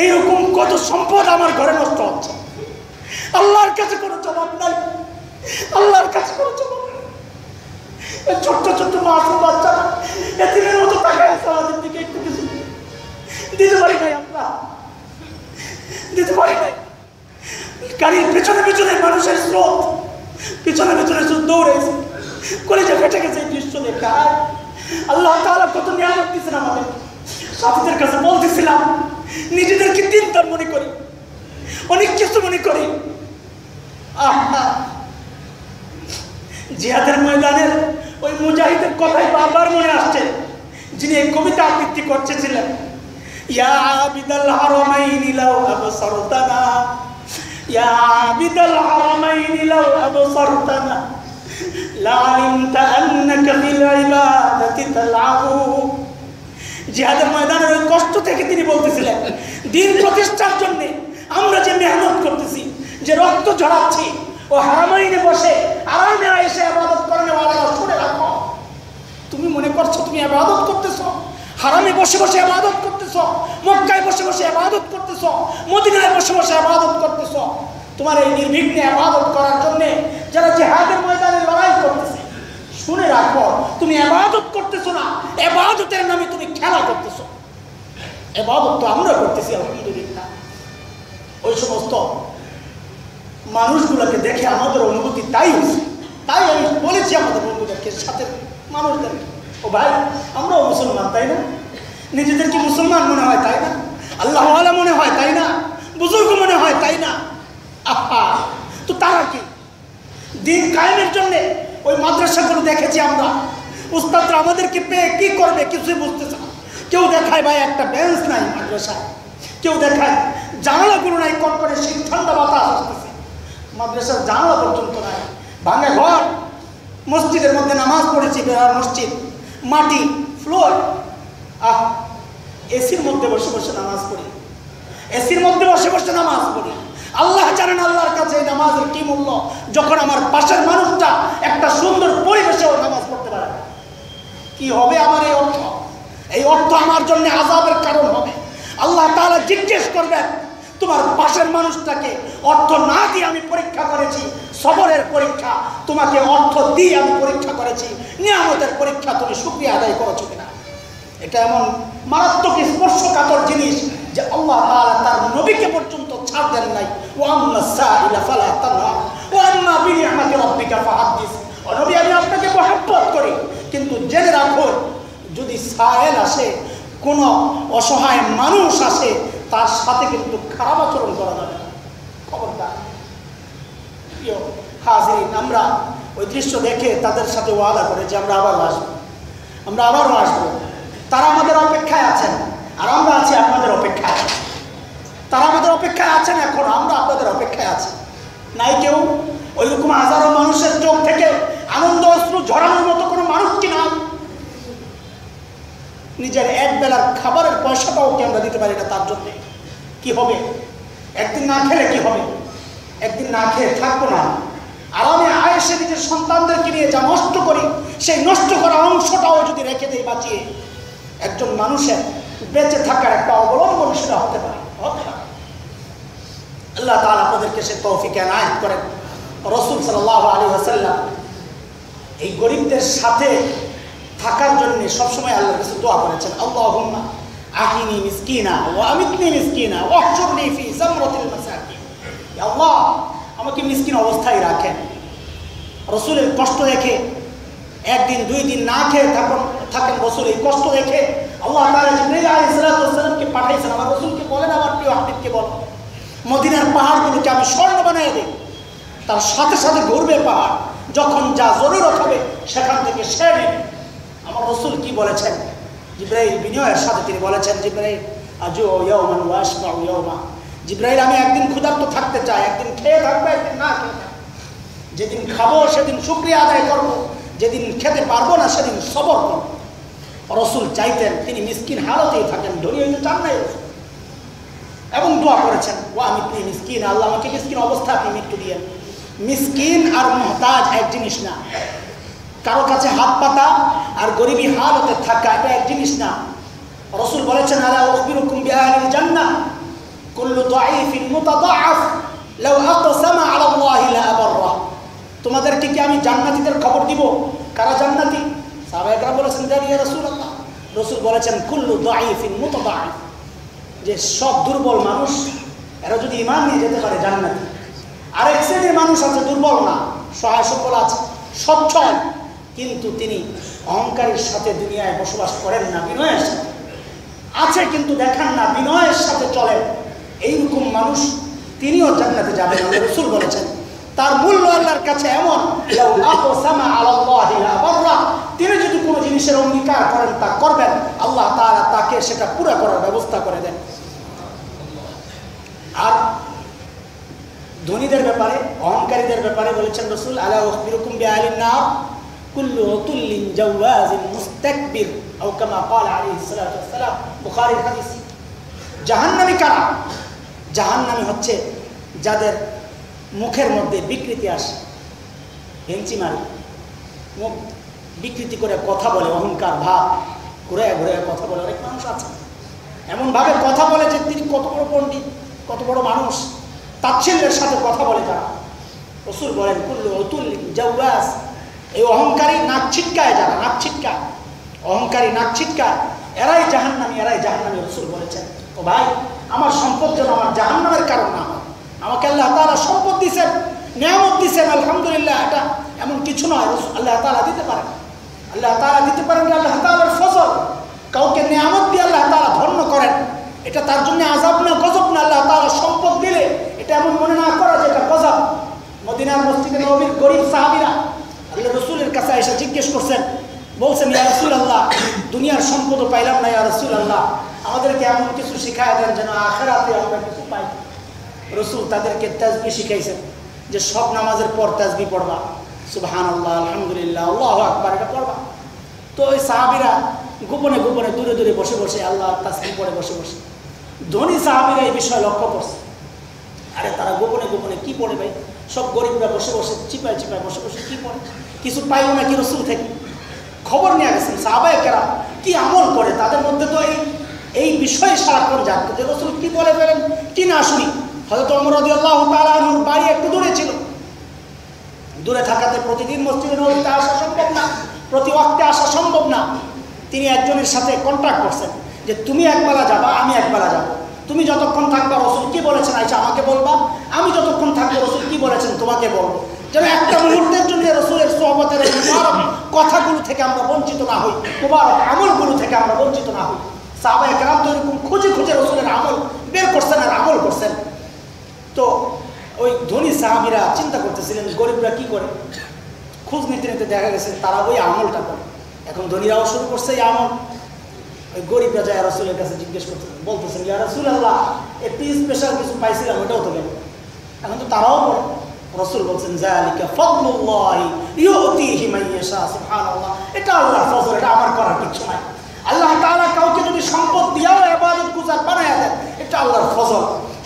এইরকম কত সম্পদ আমার ঘরে নষ্ট হচ্ছে, আল্লাহর কাছে কোনো জবাব নাই, আল্লাহর কাছে কোনো জবাব নাই। ছোট্ট ছোট্ট মাসুম বাচ্চারা এতিমের মতো তাকায় আছে আমাদের দিকে, একটু কিছু দিতে পারি নাই, আমরা দিতে পারি নাই। গাড়ির পেছনে পেছনে মানুষের স্রোত, পিছনে স্রোত দৌড়েছে, কলিজা ফেটে গেছে এই দৃশ্য দেখে। আল্লাহ তাআলা কত নিয়ামত দিয়েছেন আমাদের। সাথীদের কাছে বলতেছিলাম নিজেদেরকে চিন্তার মনে করি, অনেক কিছু মনে করি। জিহাদের ময়দানের ওই মুজাহিদের কথাই বারবার মনে আসছে, যিনি এই কবিতা আবৃত্তি করতেছিলেন, ইয়া আবিদাল হারামাইনি লাউ আবসারতানা, ইয়া আবিদাল হারামাইনি লাউ আবসারতানা লা আলিমতা আন্নাকা ফিল ইবাদাতি তালআবু। জিহাদের ময়দানের ওই কষ্ট থেকে তিনি বলতেছিলেন, দিন প্রতিষ্ঠার জন্য আমরা যে মেহনত করতেছি, যে রক্ত ঝরাচ্ছি, ও হারামাইনে বসে আরামে এসে ইবাদত করেন, ওয়ালারা শুনে রাখো, তুমি মনে করছো তুমি ইবাদত করতেছো, হারামে বসে বসে ইবাদত করতেছো, মক্কায় বসে বসে ইবাদত করতেছো, মদিনায় বসে বসে ইবাদত করতেছো। তোমার এই নির্বিঘ্নে ইবাদত করার জন্য যারা জিহাদের ময়দানে লড়াই করতেছে, শুনে রাখো তুমি ইবাদত করতেছো না, ইবাদতের নামে তুমি খেলা করতেছো। ইবাদত তো আমরা করতেছি আলহামদুলিল্লাহ। ওই সমস্ত মানুষগুলোকে দেখে আমাদের অনুভূতি তাই হয়েছে। তাই আমি বলেছি আমাদের বন্ধুদেরকে, সাথে মানুষদেরকে, ও ভাই আমরাও মুসলমান, তাই না? নিজেদেরকে মুসলমান মনে হয়, তাই না? আল্লাহওয়ালা মনে হয়, তাই না? বুজুর্গ মনে হয়, তাই না? আহা, তো তারা কি দিন কায়েমের জন্যে ওই মাদ্রাসাগুলো দেখেছি আমরা, উস্তাদরা আমাদেরকে পেয়ে কি করবে কিছুই বুঝতেছে না। কেউ দেখায় ভাই একটা বেঞ্চ নাই মাদ্রাসায়, কেউ দেখায় জানালাগুলো নাই, কটকটে শীত ঠান্ডা বাতাস আসতেছে, মাদ্রাসার জানালা পর্যন্ত নাই, ভাঙা ঘর। মসজিদের মধ্যে নামাজ পড়েছি, বেহার মসজিদ, মাটি ফ্লোর, এসির মধ্যে বসে বসে নামাজ পড়ি, এসির মধ্যে বসে বসে নামাজ পড়ি। আল্লাহ জানেন আল্লাহর কাছে এই নামাজের কি মূল্য, যখন আমার পাশের মানুষটা একটা সুন্দর পরিবেশেও নামাজ পড়তে পারে। কি হবে আমার এই অর্থ? এই অর্থ আমার জন্য আযাবের কারণ হবে। আল্লাহ তাআলা জিজ্ঞেস করবেন, তোমার পাশের মানুষটাকে অর্থ না দিয়ে আমি পরীক্ষা করেছি, সবরের পরীক্ষা, তোমাকে অর্থ দিয়ে আমি পরীক্ষা করেছি, নিয়ামতের পরীক্ষা, তুমি শুকরিয়া আদায় করেছো কিনা। এটা এমন মারাত্মক স্পর্শকাতর জিনিস যে আল্লাহ তাআলা তার নবীকে পর্যন্ত ছাড় দেন নাই। ওয়া আম্মা সাইলা ফালা তানহার ওয়া আম্মা বিনিআমাতি রাব্বিকা ফাহাদ্দিস। ও নবী, আমি আপনাকে মহব্বত করি, কিন্তু জেনে রাখুন, যদি সায়েল আসে, কোনো অসহায় মানুষ আসে, তার সাথে কিন্তু খারাপ আচরণ করা যাবে না, খবরদার। প্রিয় হাজিরিন, আমরা ওই দৃশ্য দেখে তাদের সাথে ওয়াদা করে যে আমরা আবারও আসবো, আমরা আবারও আসবো। তারা আমাদের অপেক্ষায় আছেন, আর আমরা আছি আপনাদের অপেক্ষায়। তারা আমাদের অপেক্ষায় আছেন, এখন আমরা আপনাদের অপেক্ষায় আছি। নাই কেউ ওইরকম হাজারো মানুষের চোখ থেকে আনন্দ অশ্রু ঝরানোর মতো কোনো মানুষ কি না? নিজের এক বেলার খাবারের পয়সাটাও কি আমরা দিতে পারি না তার জন্য? কি হবে? একদিন না খেলে কি হবে? একদিন না খেয়ে থাকবো না। আর আমি আয়েসে নিজের সন্তানদেরকে নিয়ে যা নষ্ট করি, সেই নষ্ট করা অংশটাও যদি রেখে দেই বাঁচিয়ে, একজন মানুষের বেঁচে থাকার একটা অবলম্বন সেটা হতে পারে। আল্লাহ তাআলা আপনাদেরকে সে তৌফিক এনায়েত করেন। রাসূল সাল্লাল্লাহু আলাইহি ওয়াসাল্লাম এই গরিবদের সাথে থাকার জন্য সবসময় আল্লাহর কাছে দোয়া করেছেন, আল্লাহুম্মা আহিনি মিসকিনা ওয়া আমিতনি মিসকিনা ওয়াহশুরনি ফি যামরাতিল মাসাকিন। ইয়া আল্লাহ, আমাকে মিসকিন অবস্থায় রাখেন। রাসূলের কষ্ট দেখে একদিন দুই দিন না খেয়ে থাকেন রাসূল, এই কষ্ট দেখে আল্লাহ তাআলা জিবরাইল আলাইহিস সালামকে পাঠাইছেন, আমার রাসূলকে বলেন, আমার প্রিয় হাবিবকে বলেন, মদিনার পাহাড়গুলোকে আমি স্বর্ণ বানিয়ে দিই। তার সাথে সাথে ঘুরবে পাহাড়, যখন যা জরুরত হবে সেখান থেকে সে নেবে। আমার রাসূল কি বলেছেন? জিবরাইল বিনয়ের সাথে তিনি বলেছেন, জিবরাইল আজু ইয়াওমান ওয়া আশবাউ ইয়াওমা। জিবরাইল, আমি একদিন ক্ষুধার্ত থাকতে চাই, একদিন খেয়ে থাকবো, একদিন না খেয়ে থাকবো। যেদিন খাবো সেদিন শুকরিয়া আদায় করবো, যেদিন খেতে পারবো না সেদিন সবর করবো। রাসূল চাইতেন তিনি মিসকিন হালতেই থাকেন, ধনী হইতে চান নাই রাসূল। এবং দোয়া করেছেন, ওয়া আমিতনি মিসকিন, আল্লাহ আমাকে মিসকিন অবস্থা আপনি মৃত্যু দিয়েন। মিসকিন আর মুহতাজ এক জিনিস না, কারো কাছে হাত পাতা আর গরিবী হালতে থাকা এটা এক জিনিস না। রাসূল বলেছেন, আলা উখবিরুকুম বিআহলিল জান্নাহ কুল্লু দাঈফিন মুতাদাআফ লাউ আকসামা আলা আল্লাহি লা আবাররা। তোমাদেরকে কি আমি জান্নাতীদের খবর দিব? কারা জান্নাতী? সাহাবায়ে বলেছেন, জানি ইয়া রাসূলুল্লাহ। রাসূল বলেছেন, কুল্লু দাঈফিন মুতাদাআফ, যে সব দুর্বল মানুষ এরা যদি ঈমান নিয়ে যেতে পারে জান্নাতে। আরেক শ্রেণীর মানুষ আছে দুর্বল না, সহায় সম্বল আছে, সচ্ছল, কিন্তু তিনি অহংকারের সাথে দুনিয়ায় বসবাস করেন না, বিনয়ের সাথে আছে কিন্তু দেখান না, বিনয়ের সাথে চলেন। এইরকম মানুষ তিনিও জান্নাতে যাবেন। রাসূল বলেছেন তার মূল্য আল্লাহর কাছে এমন, লাউ আকসামা আলাল্লাহি লা আবাররা, তিনি যদি কোনো জিনিসের অঙ্গীকার করেন তা করবেন, আল্লাহ তাআলা তাকে সেটা পুরো করার ব্যবস্থা করে দেন। আর ধনীদের ব্যাপারে, অহংকারীদের ব্যাপারে বলেছেন রাসূল, আলা উখবিরুকুম বিআহলিন নার কুল্লু উতুল্লিন জাওয়াজিন মুস্তাকবির, আও কামা ক্বালা আলাইহিস সালাতু ওয়াস সালাম, বুখারীর হাদিস। জাহান্নামী কারা? জাহান্নামী হচ্ছে যাদের মুখের মধ্যে বিকৃতি আসে, ভেঙচি মারে, মুখ বিকৃতি করে কথা বলে, অহংকার ভাব, ঘুরে ঘুরে কথা বলে। অনেক মানুষ আছে এমনভাবে কথা বলে যে তিনি কত বড় পণ্ডিত, কত বড় মানুষ, তাচ্ছিল্যের সাথে কথা বলে তারা। রাসূল বলেন, কুল্লু উতুল্লিন জাওয়াজ, এই অহংকারী নাক ছিটকায়, যারা নাক ছিটকায়, অহংকারী নাক ছিটকায়, এরাই জাহান্নামী, এরাই জাহান্নামী। রাসূল বলেছেন, ও ভাই, আমার সম্পদ যেন আমার জাহান্নামের কারণ না হয়, আমাকে আল্লাহ তাআলা সম্পদ দিয়েছেন, নিয়ামত দিয়েছেন, আলহামদুলিল্লাহ, এটা এমন কিছু নয়। আল্লাহ তাআলা দিতে পারেন, আল্লাহ তাআলা দিতে পারেন, আল্লাহ তাআলার ফজল। কাউকে নিয়ামত দিয়ে আল্লাহ তাআলা ধন্য করেন, এটা তার জন্য আযাব না, গজব না। আল্লাহ তাআলা সম্পদ দিলে এটা এমন মনে না করা যে এটা গজব। মদিনার মসজিদে নববীর গরিব সাহাবীরা আল্লাহ রাসূলের কাছে এসে জিজ্ঞেস করছেন, বলছেন, ইয়া রাসূলুল্লাহ, দুনিয়ার সম্পদও পাইলাম না, ইয়া রাসূলুল্লাহ, আমাদেরকে এমন কিছু শিখায় দেন যেন আখিরাতে আমরা কিছু পাই। রাসূল তাদেরকে তাসবিহ শিখাইছেন যে সব নামাজের পর তাসবিহ পড়বা, সুবহানাল্লাহ, আলহামদুলিল্লাহ, আল্লাহু আকবার, এটা পড়বা। তো ওই সাহাবীরা গোপনে গোপনে দূরে দূরে বসে বসে আল্লাহর তাসবিহ পড়ে বসে বসে। ধনী সাহাবীরা এই বিষয় লক্ষ্য করছে, আরে তারা গোপনে গোপনে কি পড়ে ভাই? সব গরিবরা বসে বসে চিপায় চিপায় বসে বসে কি পড়ে, কিছু পাইল না কি রাসূল থেকে? খবর নিয়ে গেছেন সাহাবায়ে কেরাম কি আমল করে, তাদের মধ্যে তো এই বিষয়ে সারাক্ষণ জানতো যে রাসূল কি বলে ফেলেন কি না শুনি। হযরত ওমর রাদিয়াল্লাহু তাআলা আনহুর বাড়ি একটু দূরে ছিল, দূরে থাকাতে প্রতিদিন মসজিদে নববীতে আসা সম্ভব না, প্রতি ওয়াক্তে আসা সম্ভব না। তিনি একজনের সাথে কন্ট্রাক্ট করছেন যে তুমি একবেলা যাবা, আমি একবেলা যাব। তুমি যতক্ষণ থাকবা রাসূল কি বলেছেন আয়েশা আমাকে বলবা, আমি যতক্ষণ থাকবো রাসূল কি বলেছেন তোমাকে বলবো, যেন একটা মুহূর্তের জন্য রাসূলের সোহবতের মুবারক কথাগুলো থেকে আমরা বঞ্চিত না হই, মুবারক আমলগুলো থেকে আমরা বঞ্চিত না হই। সাহাবায়ে কেরাম তো এরকম খুঁজে খুঁজে রাসূলের আমল বের করছেন আর আমল করছেন। তো ওই ধনী সাহাবীরা চিন্তা করতেছিলেন গরিবরা কি করে, খোঁজ নিতে নিতে দেখা গেছে তারা ওই আমলটা করে। এখন ধনীরাও শুরু করছে এই আমল। ওই গরিবরা যায় রাসূলের কাছে জিজ্ঞেস করতেছেন, বলতেছেন, ইয়া রাসূলুল্লাহ, একটু স্পেশাল কিছু পাইছিলাম, ওটাও তো গেল। এখন তো তারাও বলে। রাসূল বলছেন, যালিকা ফাদলুল্লাহি ইউতিহি মান ইয়াশা, সুবহানাল্লাহ, এটা আল্লাহর ফজল, এটা আমার করার কিছু নাই। আল্লাহ তাআলা কাউকে যদি সম্পদ দিয়াও ইবাদত গুজার বানায়া দেন, এটা আল্লাহর ফজল।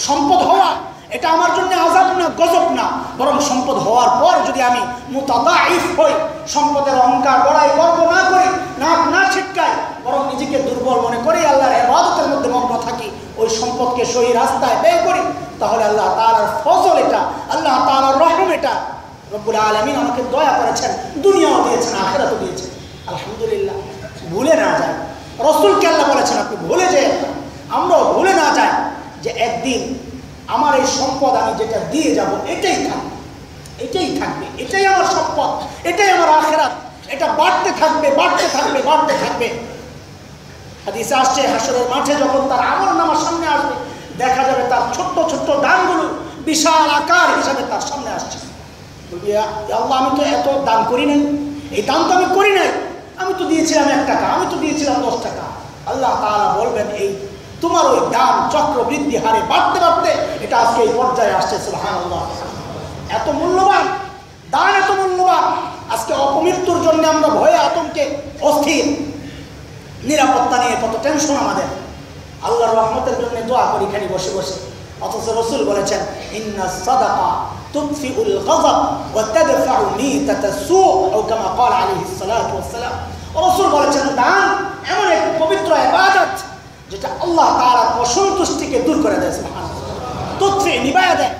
সম্পদ হওয়া এটা আমার জন্য আযাব না, গজব না, বরং সম্পদ হওয়ার পর যদি আমি মুতাদাইফ হই, সম্পদের অহংকার বড়াই গর্ব না করি, না ছিটকাই, বরং নিজেকে দুর্বল মনে করি, আল্লাহর ইবাদতের মধ্যে মগ্ন থাকি, ওই সম্পদকে সহি রাস্তায় ব্যয় করি, তাহলে আল্লাহ তাআলার ফজল এটা, আল্লাহ তাআলার রহম এটা। রব্বুল আলামিন আমাকে দয়া করেছেন, দুনিয়াও দিয়েছেন, আখিরাতও দিয়েছেন, আলহামদুলিল্লাহ। ভুলে না যায়, রাসূলকে আল্লাহ বলেছেন আপনি ভুলে যেন না, আমরাও ভুলে না যাই যে একদিন আমার এই সম্পদ আমি যেটা দিয়ে যাব এটাই থাকবে, এটাই থাকবে, এটাই আমার সম্পদ, এটাই আমার আখিরাত, এটা বাড়তে থাকবে, বাড়তে থাকবে, বাড়তে থাকবে। হাদিসে আসছে হাসরের মাঠে যখন তার আমলনামার সামনে আসবে, দেখা যাবে তার ছোট্ট ছোট্ট দানগুলো বিশাল আকার হিসাবে তার সামনে আসছে। বলবি, আল্লাহ, আমি তো এত দান করি নাই, এই দান তো আমি করি নাই, আমি তো দিয়েছিলাম 1 টাকা, আমি তো দিয়েছিলাম 10 টাকা। আল্লাহ তাআলা বলবেন, এই তোমার ওই দান চক্র বৃদ্ধি হারে বাড়তে বাড়তে এটা আজকে এই পর্যায়ে আসছে, সুবহানাল্লাহ। এত মূল্যবান দান, এত মূল্যবান। আজকে অপমৃত্যুর জন্য আমরা ভয়ে আতঙ্কে অস্থির, নিরাপত্তা নিয়ে কত টেনশন আমাদের। আল্লাহর রহমতের জন্য দোয়া করি খালি বসে বসে, অথচ রাসূল বলেছেন, ইন্নাস সাদাকা তুতফিউল গাযাব ওয়া তাদফাউ মিতাতাস সূ, আও কামা ক্বাল আলাইহিস সালাতু ওয়াস সালাম। রাসূল বলেছেন, দান এমন এক পবিত্র ইবাদত যেটা আল্লাহ তাআলার অসন্তুষ্টিকে দূর করে দেয়, সুবহানাল্লাহ। তুতফি, নিভায়া দেয়,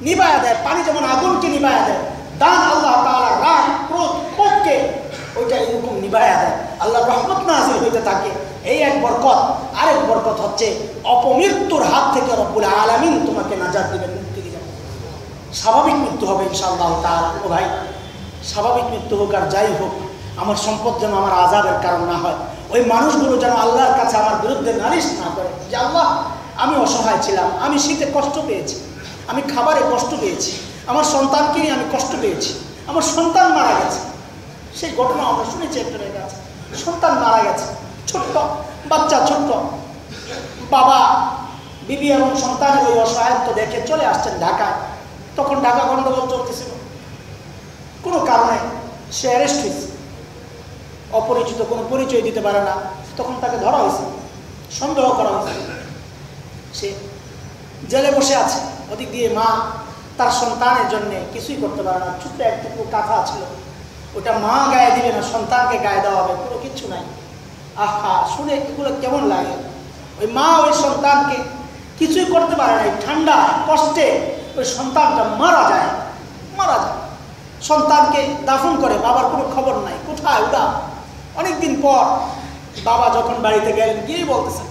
নিভায়া দেয়, পানি যেমন আগুনকে নিভায়া দেয়, দান আল্লাহ তাআলার রাগ, ক্রোধ, ক্ষোভকে ওইটা এরকম নিভায়া দেয়, আল্লাহর রহমত নাযিল হইতে থাকে। এই এক বরকত। আরেক বরকত হচ্ছে অপমৃত্যুর হাত থেকে রব্বুল আলামিন তোমাকে নাজাত দিবেন, মুক্তি দিবেন। স্বাভাবিক মৃত্যু হবে ইনশাআল্লাহ তাআলা। ও ভাই, স্বাভাবিক মৃত্যু হোক আর যাই হোক, আমার সম্পদ যেন আমার আযাবের কারণ না হয়। ওই মানুষগুলো যেন আল্লাহর কাছে আমার বিরুদ্ধে নালিশ না করে যে আল্লাহ, আমি অসহায় ছিলাম, আমি শীতে কষ্ট পেয়েছি, আমি খাবারে কষ্ট পেয়েছি, আমার সন্তানকে নিয়ে আমি কষ্ট পেয়েছি, আমার সন্তান মারা গেছে। সেই ঘটনা আমরা শুনেছি, একটা কাছে সন্তান মারা গেছে, ছোট্ট বাচ্চা, ছোট্ট বাবা, বিবি এবং সন্তানের ওই অসহায়ত্ব দেখে চলে আসছেন ঢাকায়। তখন ঢাকা গন্ডগোল চলতেছিল, কোনো কারণে সে অ্যারেস্ট হয়েছে, অপরিচিত, কোনো পরিচয় দিতে পারে না। তখন তাকে ধরা হয়েছে, সন্দেহ করা হয়েছে, সে জেলে বসে আছে। ওদিক দিয়ে মা তার সন্তানের জন্য কিছুই করতে পারে না, ছোট্ট একটু কাঁথা ছিল, ওটা মা গায়ে দিবে না, সন্তানকে গায়ে দেওয়া হবে, কোনো কিচ্ছু নাই। আহা, শুনে এগুলো কেমন লাগে। ওই মা ওই সন্তানকে কিছুই করতে পারে না, ঠান্ডা কষ্টে ওই সন্তানটা মারা যায়, মারা যায়। সন্তানকে দাফন করে, বাবার কোনো খবর নাই, কোথায় ওটা। অনেকদিন পর বাবা যখন বাড়িতে গেলেন, গিয়েই বলতেছেন,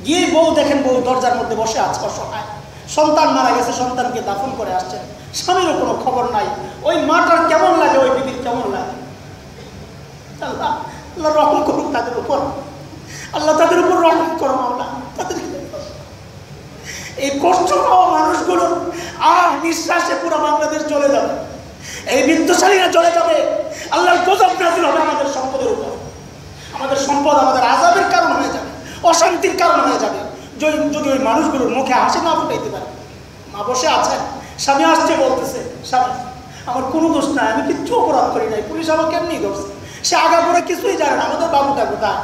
গিয়ে বউ দেখেন, বউ দরজার মধ্যে বসে আছে অসহায়, সন্তান মারা গেছে, সন্তানকে দাফন করে আসছেন, স্বামীরও কোনো খবর নাই। ওই মাটার কেমন লাগে, ওই বিবির কেমন লাগে? আল্লাহ আল্লাহ রহম করুক তাদের উপর, আল্লাহ তাদের উপর রহম করো মাওলা। তাদেরকে এই কষ্ট পাওয়া মানুষগুলো নিঃশ্বাসে পুরো বাংলাদেশ চলে যাবে, এই বিত্তশালীরা চলে যাবে, আল্লাহর গজব নাযিল হবে আমাদের সম্পদের উপর। আমাদের সম্পদ আমাদের আযাবের কারণ হয়ে যাবে, অশান্তির কারণ হয়ে যাবে যদি ওই মানুষগুলোর মুখে হাসি না ফুটাইতে পারে। মা বসে আছে, স্বামী আসছে, বলতেছে স্বামী আমার কোনো দোষ নাই, আমি কিচ্ছু অপরাধ করি নাই, পুলিশ আমাকে এমনি ধরছে। সে আগাগোড়া কিছুই জানে না, আমাদের বাবুটা কোথায়।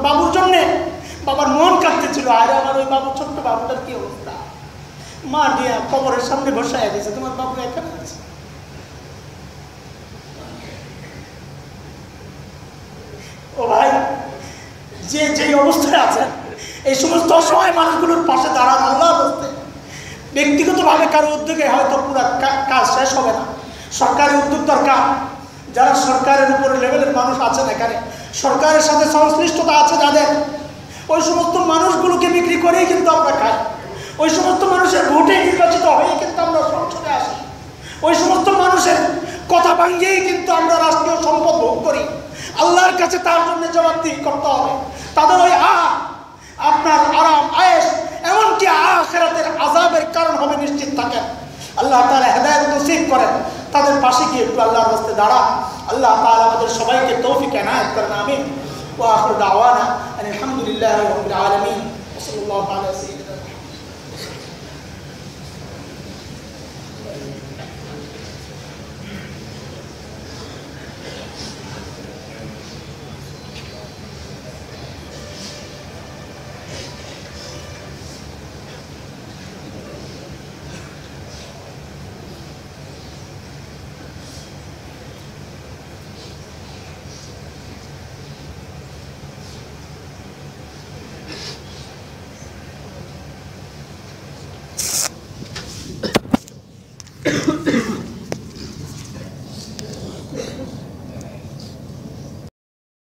বাবুর জন্যে বাবার মন কাঁদতেছিল, আরে আমার ওই বাবু, ছোট্ট বাবুটার কি অবস্থা। মা নিয়ে কবরের সামনে বসায় দিয়েছে, তোমার বাবু এখানে আছে। ও ভাই, যে যেই অবস্থায় আছেন, এই সমস্ত অসহায় মানুষগুলোর পাশে দাঁড়ান আল্লাহর রাস্তায়। ব্যক্তিগতভাবে কারো উদ্যোগে হয়তো পুরো কাজ শেষ হবে না, সরকারি উদ্যোগ দরকার। যারা সরকারের উপরে লেভেলের মানুষ আছেন, এখানে সরকারের সাথে সংশ্লিষ্টতা আছে যাদের, ওই সমস্ত মানুষগুলোকে বিক্রি করেই কিন্তু আমরা খাই। ওই সমস্ত মানুষের ভোটে নির্বাচিত হয়েই কিন্তু আমরা সংসদে আসি। ওই সমস্ত মানুষের কথা ভাঙিয়েই কিন্তু আমরা রাষ্ট্রীয় সম্পদ ভোগ করি। আল্লাহর কাছে তার জন্য জবাবদিহি করতে হবে। তাদের ওই আপনার আরাম আয়েশ, এমনকি আখিরাতের আযাবের কারণ হবে, নিশ্চিত থাকেন। আল্লাহ তাআলা হেদায়েত নসিব করেন, তাদের পাশে গিয়ে একটু আল্লাহর রাস্তায় দাঁড়ান। আল্লাহ তাআলা আমাদের সবাইকে তৌফিক এনায়েত করেন, আমিন। ওয়া আখিরু দাওয়ানা আলহামদুলিল্লাহি রাব্বিল আলামিন। ওয়া সাল্লাল্লাহু আলা